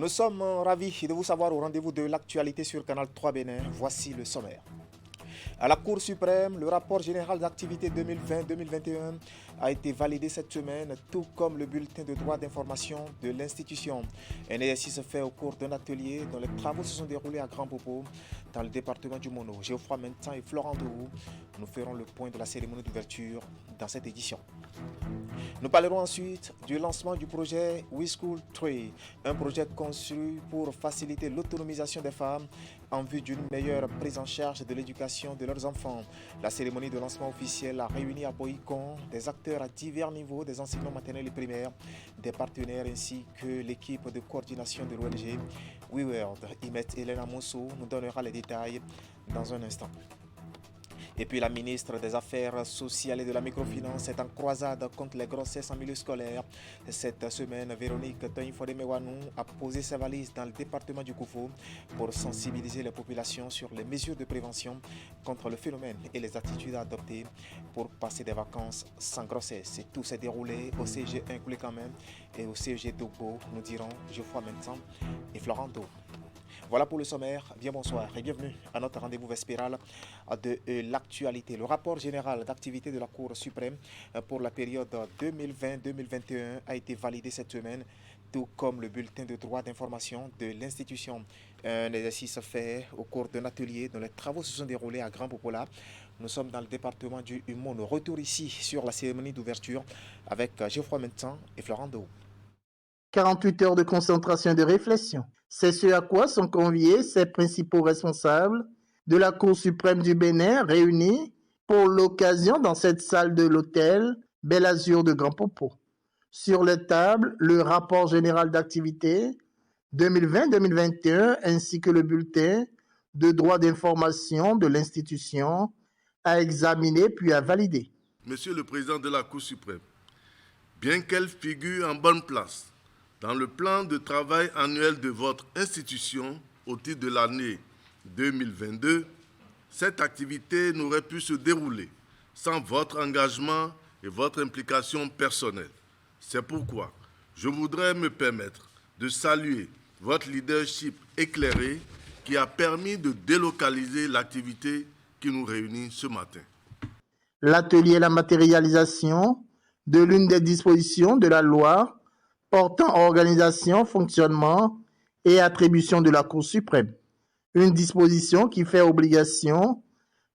Nous sommes ravis de vous savoir au rendez-vous de l'actualité sur Canal 3 Bénin. Voici le sommaire. À la Cour suprême, le rapport général d'activité 2020-2021 a été validé cette semaine, tout comme le bulletin de droit d'information de l'institution. Un exercice fait au cours d'un atelier dont les travaux se sont déroulés à Grand Popo, dans le département du Mono. Geoffroy Mentan et Florent Dourou nous ferons le point de la cérémonie d'ouverture dans cette édition. Nous parlerons ensuite du lancement du projet We School 3, un projet conçu pour faciliter l'autonomisation des femmes en vue d'une meilleure prise en charge de l'éducation de leurs enfants. La cérémonie de lancement officiel a réuni à Boïcon des acteurs à divers niveaux, des enseignants maternels et primaires, des partenaires ainsi que l'équipe de coordination de l'ONG We World. Imet Elena Moussou nous donnera les détails dans un instant. Et puis la ministre des Affaires sociales et de la microfinance est en croisade contre les grossesses en milieu scolaire. Cette semaine, Véronique Toinfode-Mewanou a posé ses valises dans le département du Koufou pour sensibiliser les populations sur les mesures de prévention contre le phénomène et les attitudes à adopter pour passer des vacances sans grossesse. Et tout s'est déroulé au CG 1 Koulikamem et au CG Dogbo, nous dirons Geoffroy Mentan et Florent Dourou. Voilà pour le sommaire. Bien bonsoir et bienvenue à notre rendez-vous vespéral de l'actualité. Le rapport général d'activité de la Cour suprême pour la période 2020-2021 a été validé cette semaine, tout comme le bulletin de droit d'information de l'institution. Un exercice fait au cours d'un atelier dont les travaux se sont déroulés à Grand Popola. Nous sommes dans le département du Mono. Retour ici sur la cérémonie d'ouverture avec Geoffroy Mentan et Florent Dourou. 48 heures de concentration et de réflexion. C'est ce à quoi sont conviés ces principaux responsables de la Cour suprême du Bénin réunis pour l'occasion dans cette salle de l'hôtel Bel Azur de Grand Popo. Sur les tables, le rapport général d'activité 2020-2021 ainsi que le bulletin de droit d'information de l'institution à examiner puis à valider. Monsieur le Président de la Cour suprême, bien qu'elle figure en bonne place dans le plan de travail annuel de votre institution au titre de l'année 2022, cette activité n'aurait pu se dérouler sans votre engagement et votre implication personnelle. C'est pourquoi je voudrais me permettre de saluer votre leadership éclairé qui a permis de délocaliser l'activité qui nous réunit ce matin. L'atelier et la matérialisation de l'une des dispositions de la loi portant organisation, fonctionnement et attribution de la Cour suprême. Une disposition qui fait obligation,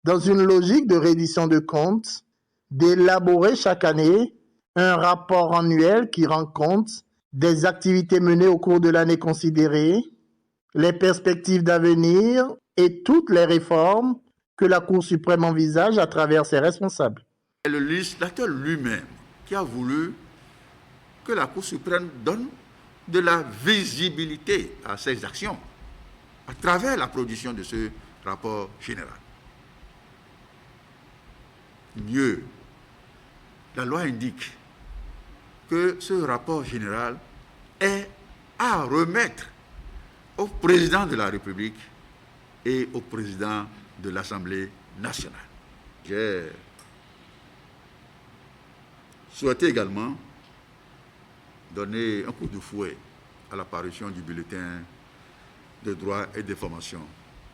dans une logique de reddition de comptes, d'élaborer chaque année un rapport annuel qui rend compte des activités menées au cours de l'année considérée, les perspectives d'avenir et toutes les réformes que la Cour suprême envisage à travers ses responsables. C'est le législateur lui-même qui a voulu que la Cour suprême donne de la visibilité à ses actions à travers la production de ce rapport général. Mieux, la loi indique que ce rapport général est à remettre au président de la République et au président de l'Assemblée nationale. J'ai souhaité également donner un coup de fouet à l'apparition du bulletin de droit et d'information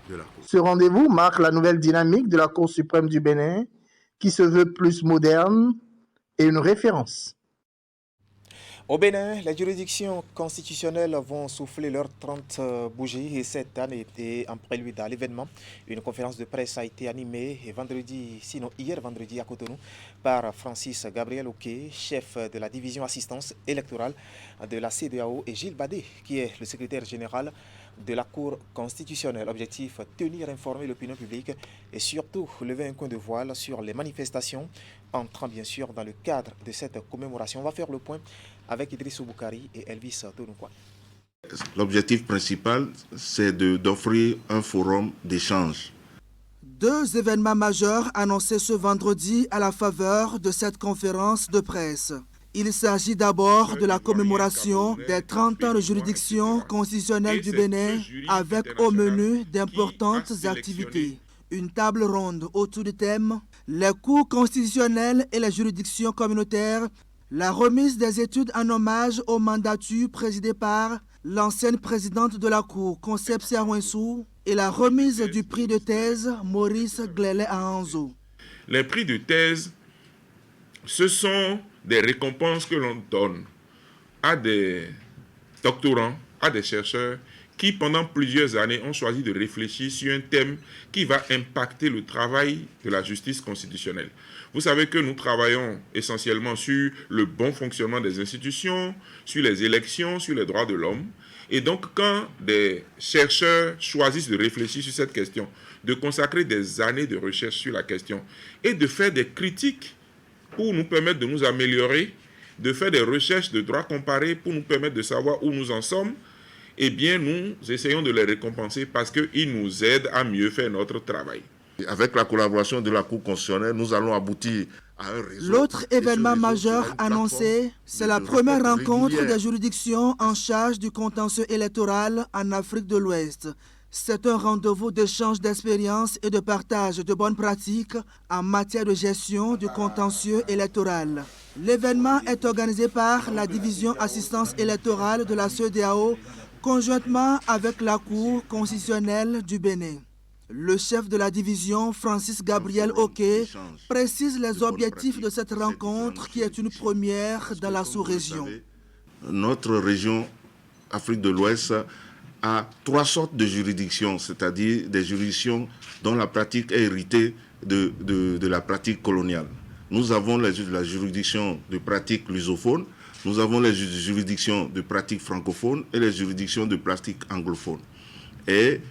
de la Cour. Ce rendez-vous marque la nouvelle dynamique de la Cour suprême du Bénin qui se veut plus moderne et une référence. Au Bénin, les juridictions constitutionnelles vont souffler leurs 30 bougies et cette année était en prélude à l'événement. Une conférence de presse a été animée hier vendredi à Cotonou par Francis Gabriel Oké, chef de la division assistance électorale de la CEDEAO, et Gilles Badé, qui est le secrétaire général de la Cour constitutionnelle. Objectif, tenir informé l'opinion publique et surtout lever un coin de voile sur les manifestations entrant bien sûr dans le cadre de cette commémoration. On va faire le point avec Idrissou Boukari et Elvis Tonoukwa. L'objectif principal, c'est d'offrir un forum d'échange. Deux événements majeurs annoncés ce vendredi à la faveur de cette conférence de presse. Il s'agit d'abord de la commémoration des 30 ans de juridiction constitutionnelle du Bénin avec au menu d'importantes activités. Une table ronde autour du thème « Les cours constitutionnels et les juridictions communautaires », la remise des études en hommage aux mandatures présidées par L'ancienne présidente de la Cour, Concept Serwensou, et la remise du prix de thèse Maurice Glélé à Anzo. Les prix de thèse, ce sont des récompenses que l'on donne à des doctorants, à des chercheurs qui, pendant plusieurs années, ont choisi de réfléchir sur un thème qui va impacter le travail de la justice constitutionnelle. Vous savez que nous travaillons essentiellement sur le bon fonctionnement des institutions, sur les élections, sur les droits de l'homme. Et donc, quand des chercheurs choisissent de réfléchir sur cette question, de consacrer des années de recherche sur la question et de faire des critiques pour nous permettre de nous améliorer, de faire des recherches de droit comparé pour nous permettre de savoir où nous en sommes, eh bien, nous essayons de les récompenser parce qu'ils nous aident à mieux faire notre travail. Avec la collaboration de la Cour constitutionnelle, nous allons aboutir à un réseau. L'autre événement majeur annoncé, c'est la première rencontre des juridictions en charge du contentieux électoral en Afrique de l'Ouest. C'est un rendez-vous d'échange d'expériences et de partage de bonnes pratiques en matière de gestion du contentieux électoral. L'événement est organisé par la division assistance électorale de la CEDEAO, conjointement avec la Cour constitutionnelle du Bénin. Le chef de la division, Francis Gabriel Oké, précise les objectifs de cette rencontre qui est une première dans la sous-région. Notre région, Afrique de l'Ouest, a 3 sortes de juridictions, c'est-à-dire des juridictions dont la pratique est héritée de la pratique coloniale. Nous avons la juridiction de pratique lusophone, nous avons les juridictions de pratique francophone et les juridictions de pratique anglophone. Et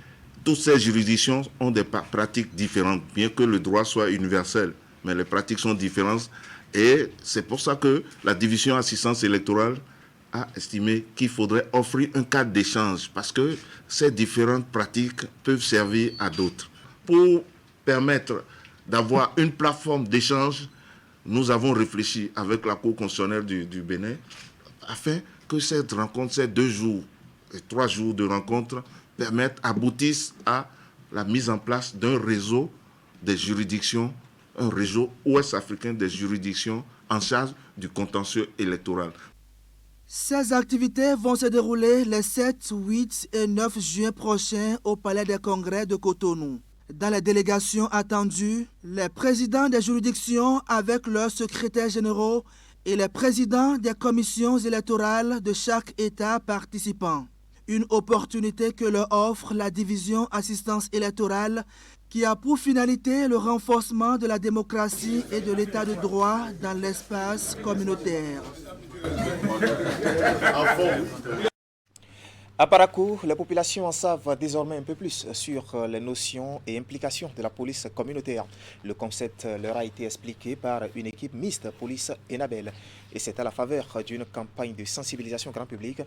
toutes ces juridictions ont des pratiques différentes, bien que le droit soit universel, mais les pratiques sont différentes. Et c'est pour ça que la division assistance électorale a estimé qu'il faudrait offrir un cadre d'échange, parce que ces différentes pratiques peuvent servir à d'autres. Pour permettre d'avoir une plateforme d'échange, nous avons réfléchi avec la Cour constitutionnelle du Bénin, afin que cette rencontre, ces 2 jours et 3 jours de rencontre, aboutissent à la mise en place d'un réseau des juridictions, un réseau ouest-africain des juridictions en charge du contentieux électoral. Ces activités vont se dérouler les 7, 8 et 9 juin prochains au Palais des Congrès de Cotonou. Dans les délégations attendues, les présidents des juridictions avec leurs secrétaires généraux et les présidents des commissions électorales de chaque État participant. Une opportunité que leur offre la division assistance électorale qui a pour finalité le renforcement de la démocratie et de l'état de droit dans l'espace communautaire. À Parakou, les populations en savent désormais un peu plus sur les notions et implications de la police communautaire. Le concept leur a été expliqué par une équipe mixte police Enabel. Et c'est à la faveur d'une campagne de sensibilisation grand public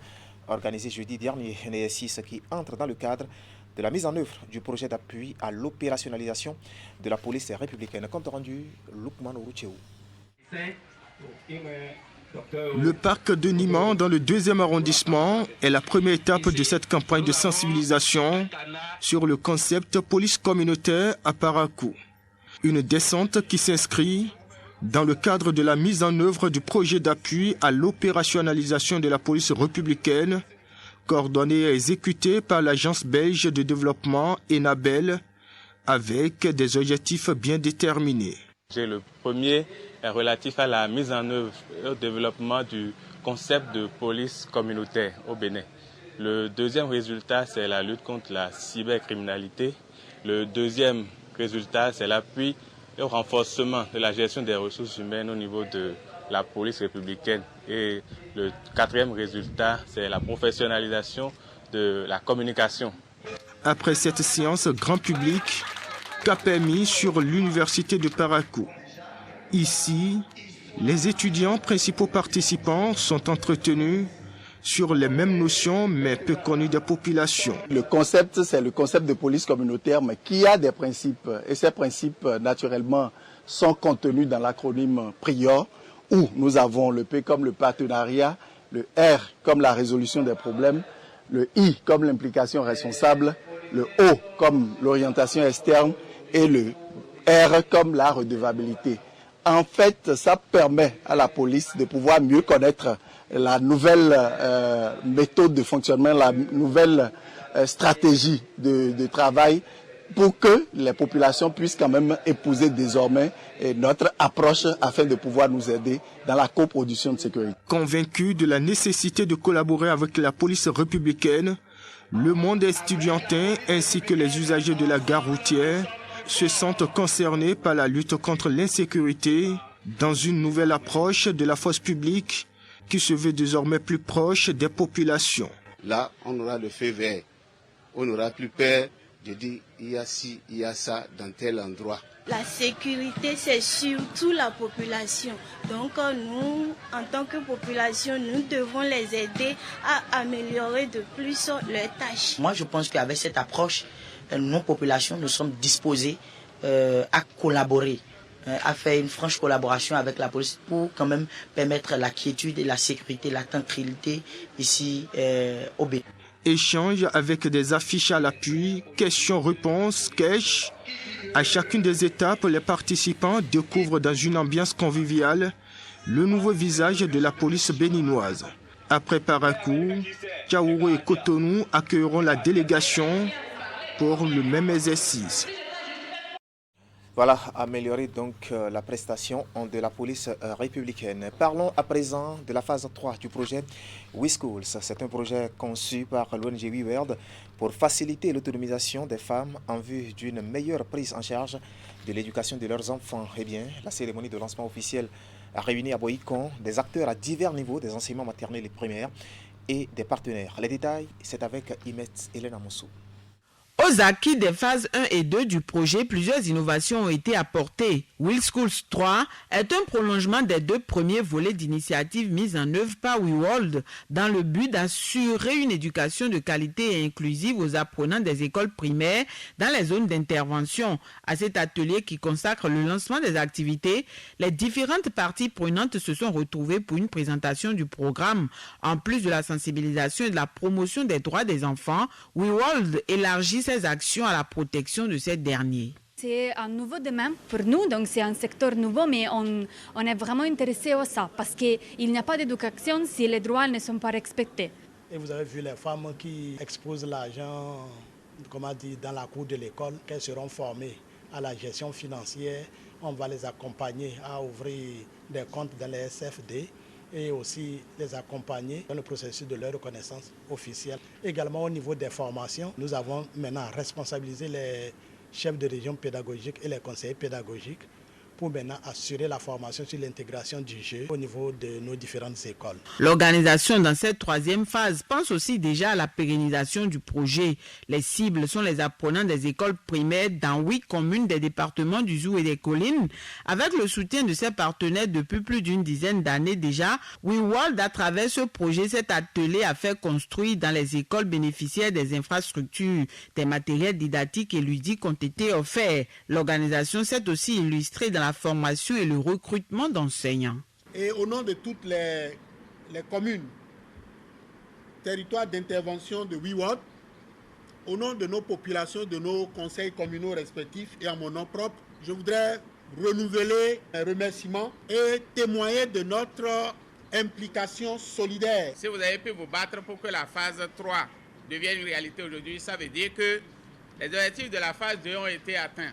organisée jeudi dernier, NS6, qui entre dans le cadre de la mise en œuvre du projet d'appui à l'opérationnalisation de la police républicaine. Compte rendu, Lukman Orucheou. Le parc de Niman, dans le 2e arrondissement, est la première étape de cette campagne de sensibilisation sur le concept police communautaire à Parakou. Une descente qui s'inscrit dans le cadre de la mise en œuvre du projet d'appui à l'opérationnalisation de la police républicaine, coordonné et exécuté par l'Agence belge de développement Enabel, avec des objectifs bien déterminés. Le premier est relatif à la mise en œuvre et au développement du concept de police communautaire au Bénin. Le deuxième résultat, c'est la lutte contre la cybercriminalité. Le deuxième résultat, c'est l'appui et au renforcement de la gestion des ressources humaines au niveau de la police républicaine. Et le quatrième résultat, c'est la professionnalisation de la communication. Après cette séance grand public qu'a permis sur l'université de Parakou. Ici, les étudiants principaux participants sont entretenus sur les mêmes notions mais peu connues des populations. Le concept, c'est le concept de police communautaire, mais qui a des principes. Et ces principes, naturellement, sont contenus dans l'acronyme PRIOR, où nous avons le P comme le partenariat, le R comme la résolution des problèmes, le I comme l'implication responsable, le O comme l'orientation externe et le R comme la redevabilité. En fait, ça permet à la police de pouvoir mieux connaître la nouvelle méthode de fonctionnement, la nouvelle stratégie de travail pour que les populations puissent quand même épouser désormais notre approche afin de pouvoir nous aider dans la coproduction de sécurité. Convaincu de la nécessité de collaborer avec la police républicaine, le monde estudiantin ainsi que les usagers de la gare routière se sentent concernés par la lutte contre l'insécurité dans une nouvelle approche de la force publique qui se veut désormais plus proche des populations. Là, on aura le feu vert. On n'aura plus peur de dire il y a ci, il y a ça dans tel endroit. La sécurité, c'est surtout la population. Donc nous, en tant que population, nous devons les aider à améliorer de plus leurs tâches. Moi, je pense qu'avec cette approche, nos populations, nous sommes disposés à collaborer, à faire une franche collaboration avec la police pour quand même permettre la quiétude et la sécurité, la tranquillité ici au Bénin. Échange avec des affiches à l'appui, questions-réponses, cash. À chacune des étapes, les participants découvrent dans une ambiance conviviale le nouveau visage de la police béninoise. Après Parakou, Tchaourou et Cotonou accueilleront la délégation pour le même exercice. Voilà, améliorer donc la prestation de la police républicaine. Parlons à présent de la phase 3 du projet WeSchools. C'est un projet conçu par l'ONG WeWorld pour faciliter l'autonomisation des femmes en vue d'une meilleure prise en charge de l'éducation de leurs enfants. Eh bien, la cérémonie de lancement officiel a réuni à Boïcon des acteurs à divers niveaux des enseignements maternels et primaires et des partenaires. Les détails, c'est avec Imet Hélène Amoussou. Aux acquis des phases 1 et 2 du projet, plusieurs innovations ont été apportées. WeSchools 3 est un prolongement des 2 premiers volets d'initiatives mises en œuvre par WeWorld dans le but d'assurer une éducation de qualité et inclusive aux apprenants des écoles primaires dans les zones d'intervention. À cet atelier qui consacre le lancement des activités, les différentes parties prenantes se sont retrouvées pour une présentation du programme. En plus de la sensibilisation et de la promotion des droits des enfants, WeWorld élargit ses actions à la protection de ces derniers. C'est un nouveau domaine pour nous, donc c'est un secteur nouveau, mais on est vraiment intéressé à ça, parce qu'il n'y a pas d'éducation si les droits ne sont pas respectés. Et vous avez vu les femmes qui exposent l'argent, comment dire, dans la cour de l'école, qu'elles seront formées à la gestion financière. On va les accompagner à ouvrir des comptes dans les SFD et aussi les accompagner dans le processus de leur reconnaissance officielle. Également au niveau des formations, nous avons maintenant responsabilisé les chefs de région pédagogiques et les conseillers pédagogiques pour maintenant assurer la formation sur l'intégration du jeu au niveau de nos différentes écoles. L'organisation dans cette troisième phase pense aussi déjà à la pérennisation du projet. Les cibles sont les apprenants des écoles primaires dans 8 communes des départements du Zou et des Collines. Avec le soutien de ses partenaires depuis plus d'une dizaine d'années déjà, WeWorld, à travers ce projet, s'est attelé à faire construire dans les écoles bénéficiaires des infrastructures, des matériels didactiques et ludiques ont été offerts. L'organisation s'est aussi illustrée dans la formation et le recrutement d'enseignants. Et au nom de toutes les communes, territoires d'intervention de WeWorld, au nom de nos populations, de nos conseils communaux respectifs et à mon nom propre, je voudrais renouveler mes remerciements et témoigner de notre implication solidaire. Si vous avez pu vous battre pour que la phase 3 devienne une réalité aujourd'hui, ça veut dire que les objectifs de la phase 2 ont été atteints.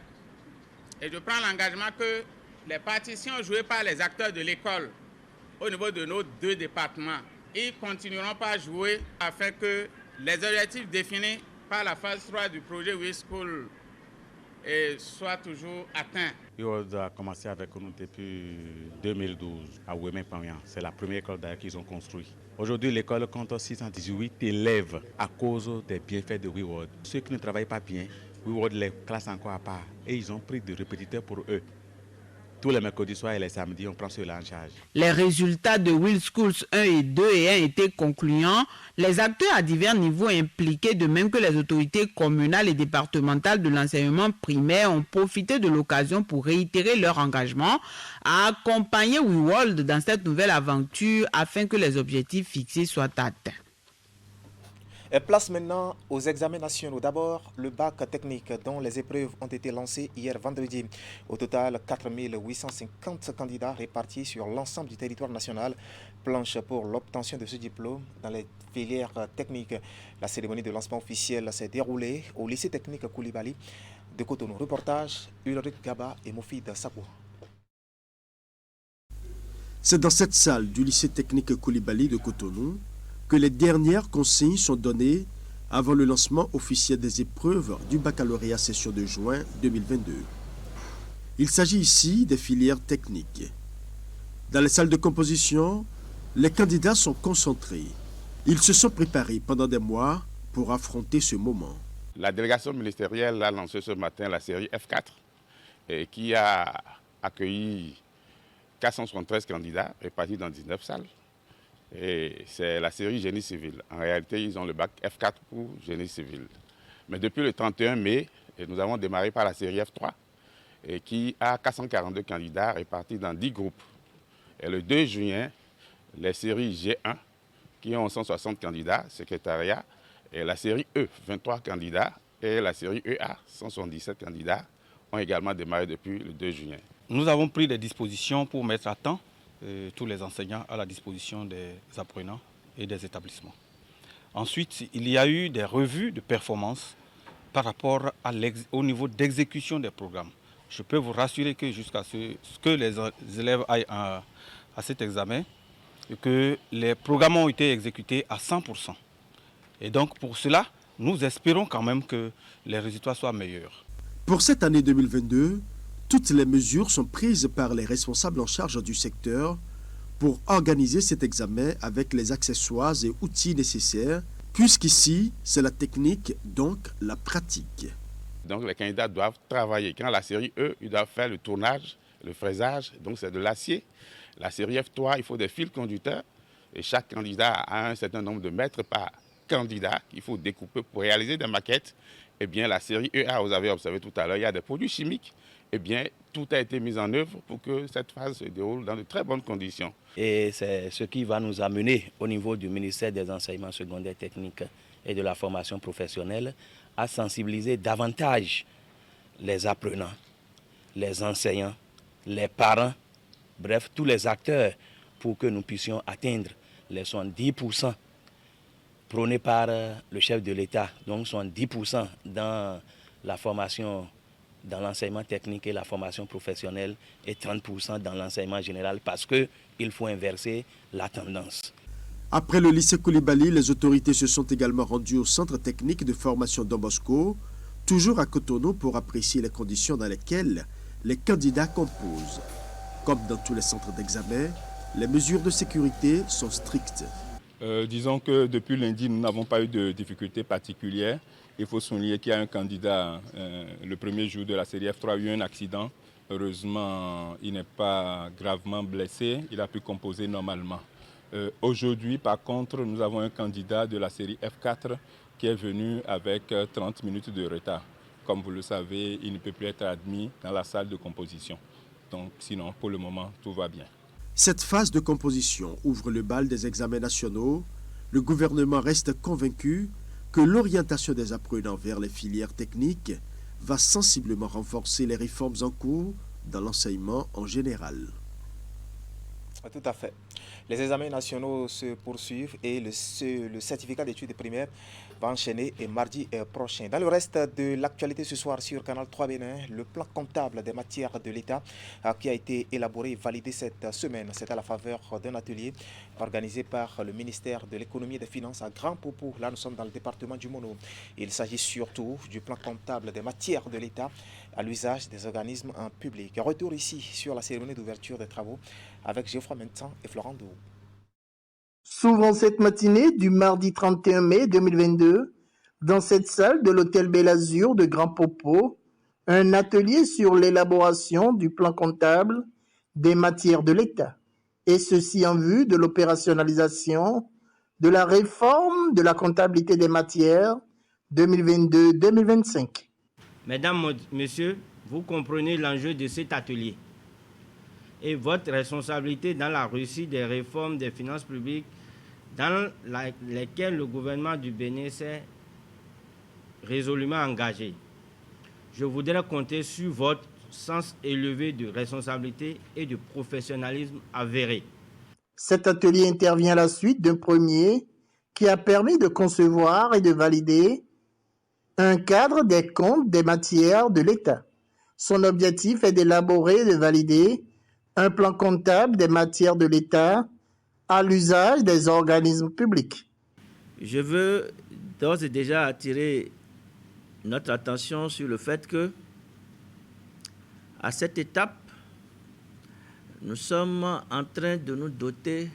Et je prends l'engagement que les partitions jouées par les acteurs de l'école au niveau de nos 2 départements, ils continueront pas à jouer afin que les objectifs définis par la phase 3 du projet WeSchools soient toujours atteints. WeWorld a commencé avec nous depuis 2012 à Ouémé-Pamyan. C'est la première école d'ailleurs qu'ils ont construite. Aujourd'hui, l'école compte 618 élèves à cause des bienfaits de WeWorld. Ceux qui ne travaillent pas bien, WeWorld les classe encore à part et ils ont pris des répétiteurs pour eux. Tous les mercredis soirs et les samedis, on prend cela en charge. Les résultats de WeSchools 1 et 2 ayant été concluants, les acteurs à divers niveaux impliqués, de même que les autorités communales et départementales de l'enseignement primaire, ont profité de l'occasion pour réitérer leur engagement à accompagner WeWorld dans cette nouvelle aventure afin que les objectifs fixés soient atteints. Et place maintenant aux examens nationaux. D'abord, le bac technique dont les épreuves ont été lancées hier vendredi. Au total, 4 850 candidats répartis sur l'ensemble du territoire national planchent pour l'obtention de ce diplôme dans les filières techniques. La cérémonie de lancement officielle s'est déroulée au lycée technique Koulibaly de Cotonou. Reportage Ulrich Gaba et Moufid Sabou. C'est dans cette salle du lycée technique Koulibaly de Cotonou que les dernières consignes sont données avant le lancement officiel des épreuves du baccalauréat session de juin 2022. Il s'agit ici des filières techniques. Dans les salles de composition, les candidats sont concentrés. Ils se sont préparés pendant des mois pour affronter ce moment. La délégation ministérielle a lancé ce matin la série F4 qui a accueilli 473 candidats répartis dans 19 salles. Et c'est la série génie civil. En réalité, ils ont le bac F4 pour génie civil. Mais depuis le 31 mai, nous avons démarré par la série F3 qui a 442 candidats répartis dans 10 groupes. Et le 2 juin, les séries G1 qui ont 160 candidats, secrétariat, et la série E, 23 candidats, et la série EA, 177 candidats, ont également démarré depuis le 2 juin. Nous avons pris des dispositions pour mettre à temps tous les enseignants à la disposition des apprenants et des établissements. Ensuite, il y a eu des revues de performance par rapport au niveau d'exécution des programmes. Je peux vous rassurer que jusqu'à ce que les élèves aillent à cet examen, que les programmes ont été exécutés à 100%. Et donc pour cela, nous espérons quand même que les résultats soient meilleurs. Pour cette année 2022, toutes les mesures sont prises par les responsables en charge du secteur pour organiser cet examen avec les accessoires et outils nécessaires, puisqu'ici, c'est la technique, donc la pratique. Donc les candidats doivent travailler. Quand la série E, ils doivent faire le tournage, le fraisage, donc c'est de l'acier. La série F3, il faut des fils conducteurs et chaque candidat a un certain nombre de mètres par candidat qu'il faut découper pour réaliser des maquettes. Eh bien, la série EA, vous avez observé tout à l'heure, il y a des produits chimiques. Eh bien, tout a été mis en œuvre pour que cette phase se déroule dans de très bonnes conditions. Et c'est ce qui va nous amener au niveau du ministère des enseignements secondaires techniques et de la formation professionnelle à sensibiliser davantage les apprenants, les enseignants, les parents, bref, tous les acteurs pour que nous puissions atteindre les 70% prônés par le chef de l'État, donc 70% dans la formation, dans l'enseignement technique et la formation professionnelle et 30% dans l'enseignement général parce qu'il faut inverser la tendance. Après le lycée Koulibaly, les autorités se sont également rendues au centre technique de formation Don Bosco, toujours à Cotonou pour apprécier les conditions dans lesquelles les candidats composent. Comme dans tous les centres d'examen, les mesures de sécurité sont strictes. Disons que depuis lundi, nous n'avons pas eu de difficultés particulières. Il faut souligner qu'il y a un candidat, le premier jour de la série F3, a eu un accident. Heureusement, il n'est pas gravement blessé. Il a pu composer normalement. Aujourd'hui, par contre, nous avons un candidat de la série F4 qui est venu avec 30 minutes de retard. Comme vous le savez, il ne peut plus être admis dans la salle de composition. Donc, sinon, pour le moment, tout va bien. Cette phase de composition ouvre le bal des examens nationaux. Le gouvernement reste convaincu que l'orientation des apprenants vers les filières techniques va sensiblement renforcer les réformes en cours dans l'enseignement en général. Tout à fait. Les examens nationaux se poursuivent et le certificat d'études primaires va enchaîner mardi prochain. Dans le reste de l'actualité ce soir sur Canal 3 Bénin, le plan comptable des matières de l'État qui a été élaboré et validé cette semaine. C'est à la faveur d'un atelier organisé par le ministère de l'économie et des finances à Grand Poupou. Là, nous sommes dans le département du Mono. Il s'agit surtout du plan comptable des matières de l'État à l'usage des organismes en public. Retour ici sur la cérémonie d'ouverture des travaux avec Geoffroy Mentan et Florent Dou. S'ouvrant cette matinée du mardi 31 mai 2022, dans cette salle de l'hôtel Bel Azur de Grand Popo, un atelier sur l'élaboration du plan comptable des matières de l'État, et ceci en vue de l'opérationnalisation de la réforme de la comptabilité des matières 2022-2025. Mesdames, Messieurs, vous comprenez l'enjeu de cet atelier et votre responsabilité dans la réussite des réformes des finances publiques lesquels le gouvernement du Bénin s'est résolument engagé. Je voudrais compter sur votre sens élevé de responsabilité et de professionnalisme avéré. Cet atelier intervient à la suite d'un premier qui a permis de concevoir et de valider un cadre des comptes des matières de l'État. Son objectif est d'élaborer et de valider un plan comptable des matières de l'État à l'usage des organismes publics. Je veux d'ores et déjà attirer notre attention sur le fait que, à cette étape, nous sommes en train de nous doter,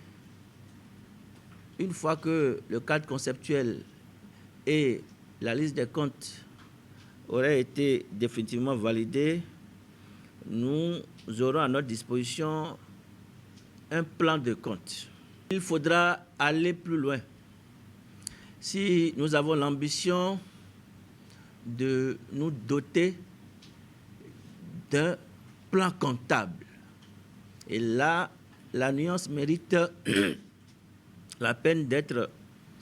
une fois que le cadre conceptuel et la liste des comptes auraient été définitivement validés, nous aurons à notre disposition un plan de compte. Il faudra aller plus loin. Si nous avons l'ambition de nous doter d'un plan comptable, et là, la nuance mérite la peine d'être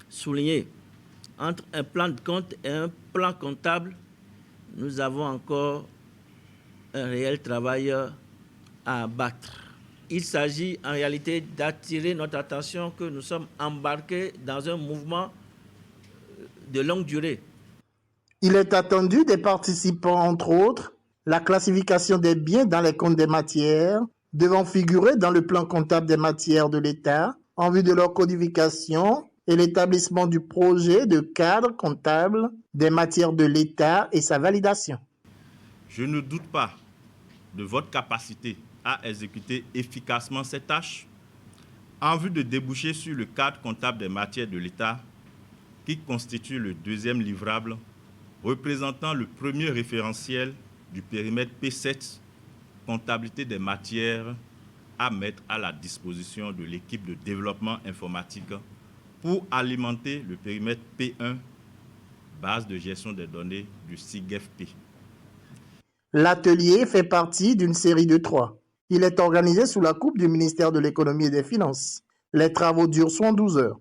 soulignée. Entre un plan de compte et un plan comptable, nous avons encore un réel travail à abattre. Il s'agit en réalité d'attirer notre attention que nous sommes embarqués dans un mouvement de longue durée. Il est attendu des participants, entre autres, la classification des biens dans les comptes des matières devant figurer dans le plan comptable des matières de l'État en vue de leur codification et l'établissement du projet de cadre comptable des matières de l'État et sa validation. Je ne doute pas de votre capacité à exécuter efficacement ces tâches en vue de déboucher sur le cadre comptable des matières de l'État qui constitue le deuxième livrable représentant le premier référentiel du périmètre P7, comptabilité des matières à mettre à la disposition de l'équipe de développement informatique pour alimenter le périmètre P1, base de gestion des données du SIGFP. L'atelier fait partie d'une série de 3. Il est organisé sous la coupe du ministère de l'Économie et des Finances. Les travaux durent 72 heures.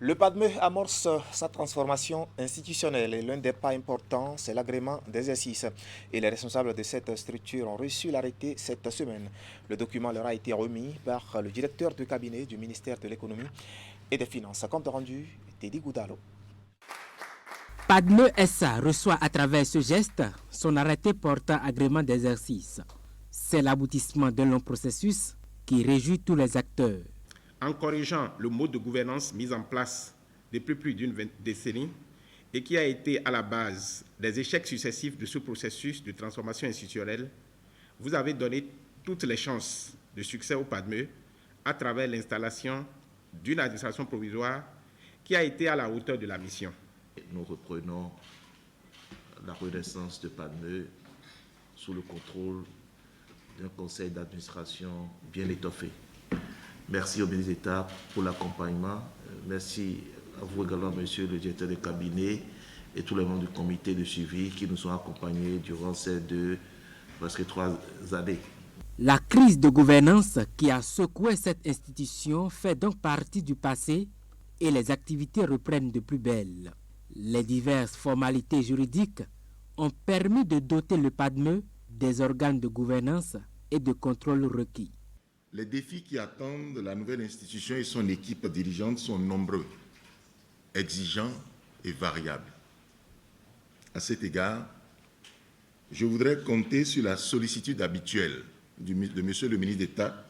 Le PADME amorce sa transformation institutionnelle et l'un des pas importants, c'est l'agrément d'exercice. Et les responsables de cette structure ont reçu l'arrêté cette semaine. Le document leur a été remis par le directeur de cabinet du ministère de l'Économie et des Finances. Compte rendu, Teddy Goudalo. PADME SA reçoit à travers ce geste son arrêté portant agrément d'exercice. C'est l'aboutissement d'un long processus qui réjouit tous les acteurs. En corrigeant le mode de gouvernance mis en place depuis plus d'une décennie et qui a été à la base des échecs successifs de ce processus de transformation institutionnelle, vous avez donné toutes les chances de succès au PADME à travers l'installation d'une administration provisoire qui a été à la hauteur de la mission. Nous reprenons la renaissance de PADME sous le contrôle d'un conseil d'administration bien étoffé. Merci au ministre d'État pour l'accompagnement. Merci à vous également, monsieur le directeur de cabinet et tous les membres du comité de suivi qui nous ont accompagnés durant ces presque 3 années. La crise de gouvernance qui a secoué cette institution fait donc partie du passé et les activités reprennent de plus belle. Les diverses formalités juridiques ont permis de doter le PADME des organes de gouvernance et de contrôle requis. Les défis qui attendent la nouvelle institution et son équipe dirigeante sont nombreux, exigeants et variables. À cet égard, je voudrais compter sur la sollicitude habituelle de Monsieur le ministre d'État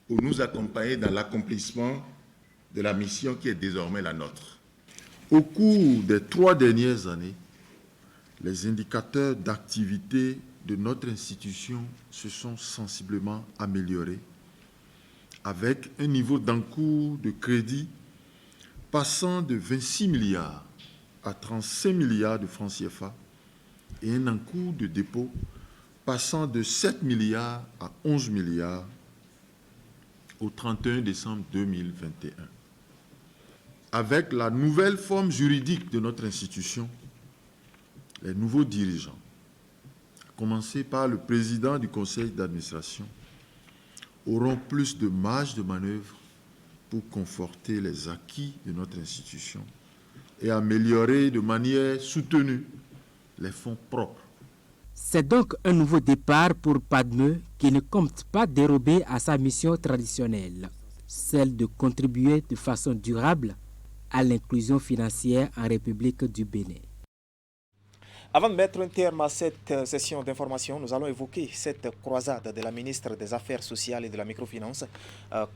pour nous accompagner dans l'accomplissement de la mission qui est désormais la nôtre. Au cours des 3 dernières années, les indicateurs d'activité de notre institution se sont sensiblement améliorés, avec un niveau d'encours de crédit passant de 26 milliards à 35 milliards de francs CFA et un encours de dépôt passant de 7 milliards à 11 milliards au 31 décembre 2021. Avec la nouvelle forme juridique de notre institution, les nouveaux dirigeants, à commencer par le président du conseil d'administration, auront plus de marge de manœuvre pour conforter les acquis de notre institution et améliorer de manière soutenue les fonds propres. C'est donc un nouveau départ pour PADME qui ne compte pas dérober à sa mission traditionnelle, celle de contribuer de façon durable à l'inclusion financière en République du Bénin. Avant de mettre un terme à cette session d'information, nous allons évoquer cette croisade de la ministre des Affaires sociales et de la microfinance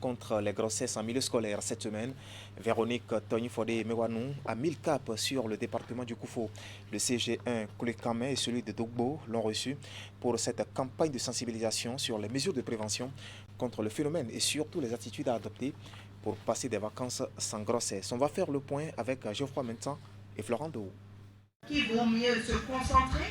contre les grossesses en milieu scolaire cette semaine. Véronique Tony-Fodé Mewanou a mis le cap sur le département du Koufo. Le CG1 Koulekame et celui de Dogbo l'ont reçu pour cette campagne de sensibilisation sur les mesures de prévention contre le phénomène et surtout les attitudes à adopter pour passer des vacances sans grossesse. On va faire le point avec Geoffroy Mentan et Florent Dehaut. Qui vaut mieux se concentrer,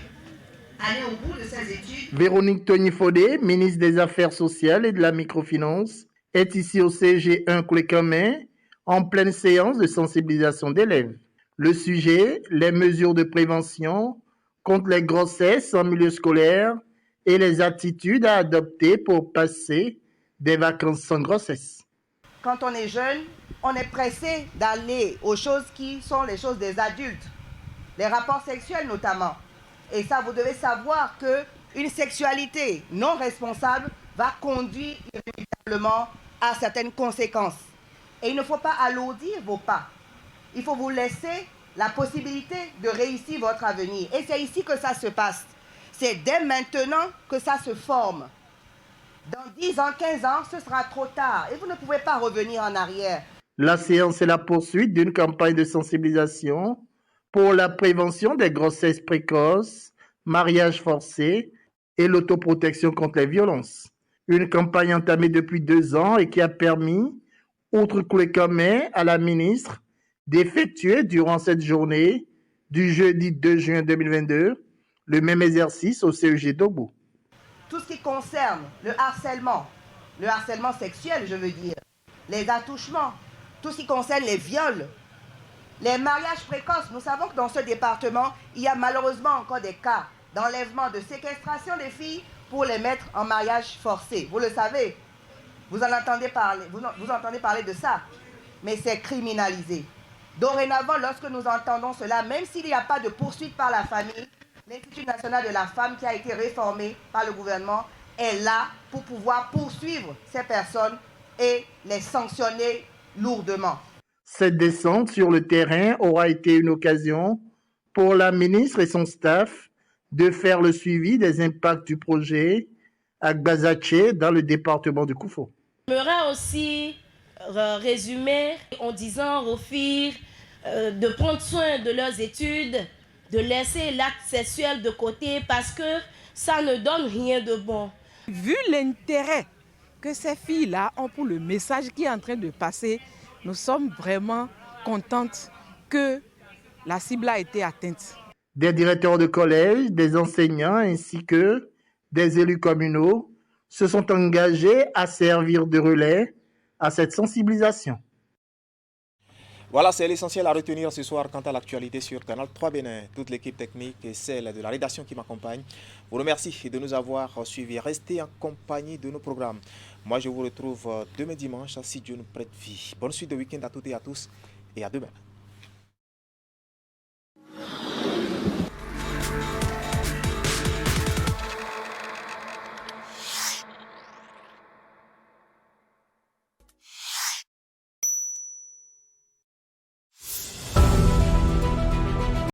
aller au bout de ses études. Véronique Tony-Fodé, ministre des Affaires sociales et de la microfinance, est ici au CG1 Koulekame en pleine séance de sensibilisation d'élèves. Le sujet, les mesures de prévention contre les grossesses en milieu scolaire et les attitudes à adopter pour passer des vacances sans grossesse. Quand on est jeune, on est pressé d'aller aux choses qui sont les choses des adultes. Les rapports sexuels notamment. Et ça, vous devez savoir qu'une sexualité non responsable va conduire inévitablement à certaines conséquences. Et il ne faut pas alourdir vos pas. Il faut vous laisser la possibilité de réussir votre avenir. Et c'est ici que ça se passe. C'est dès maintenant que ça se forme. Dans 10 ans, 15 ans, ce sera trop tard. Et vous ne pouvez pas revenir en arrière. La séance est la poursuite d'une campagne de sensibilisation pour la prévention des grossesses précoces, mariage forcé et l'autoprotection contre les violences. Une campagne entamée depuis 2 ans et qui a permis, outre Koulekame, à la ministre d'effectuer durant cette journée du jeudi 2 juin 2022 le même exercice au CEG Dogbo. Tout ce qui concerne le harcèlement sexuel, je veux dire, les attouchements, tout ce qui concerne les viols, les mariages précoces, nous savons que dans ce département, il y a malheureusement encore des cas d'enlèvement, de séquestration des filles pour les mettre en mariage forcé. Vous le savez, vous entendez parler de ça, mais c'est criminalisé. Dorénavant, lorsque nous entendons cela, même s'il n'y a pas de poursuite par la famille, l'Institut national de la femme qui a été réformé par le gouvernement est là pour pouvoir poursuivre ces personnes et les sanctionner lourdement. Cette descente sur le terrain aura été une occasion pour la ministre et son staff de faire le suivi des impacts du projet à Gbazaché dans le département du Koufo. J'aimerais aussi résumer en disant aux filles de prendre soin de leurs études, de laisser l'acte sexuel de côté parce que ça ne donne rien de bon. Vu l'intérêt que ces filles-là ont pour le message qui est en train de passer, nous sommes vraiment contentes que la cible a été atteinte. Des directeurs de collège, des enseignants ainsi que des élus communaux se sont engagés à servir de relais à cette sensibilisation. Voilà, c'est l'essentiel à retenir ce soir quant à l'actualité sur Canal 3 Bénin. Toute l'équipe technique et celle de la rédaction qui m'accompagne vous remercie de nous avoir suivis. Restez en compagnie de nos programmes. Moi, je vous retrouve demain dimanche si Dieu nous prête vie. Bonne suite de week-end à toutes et à tous et à demain.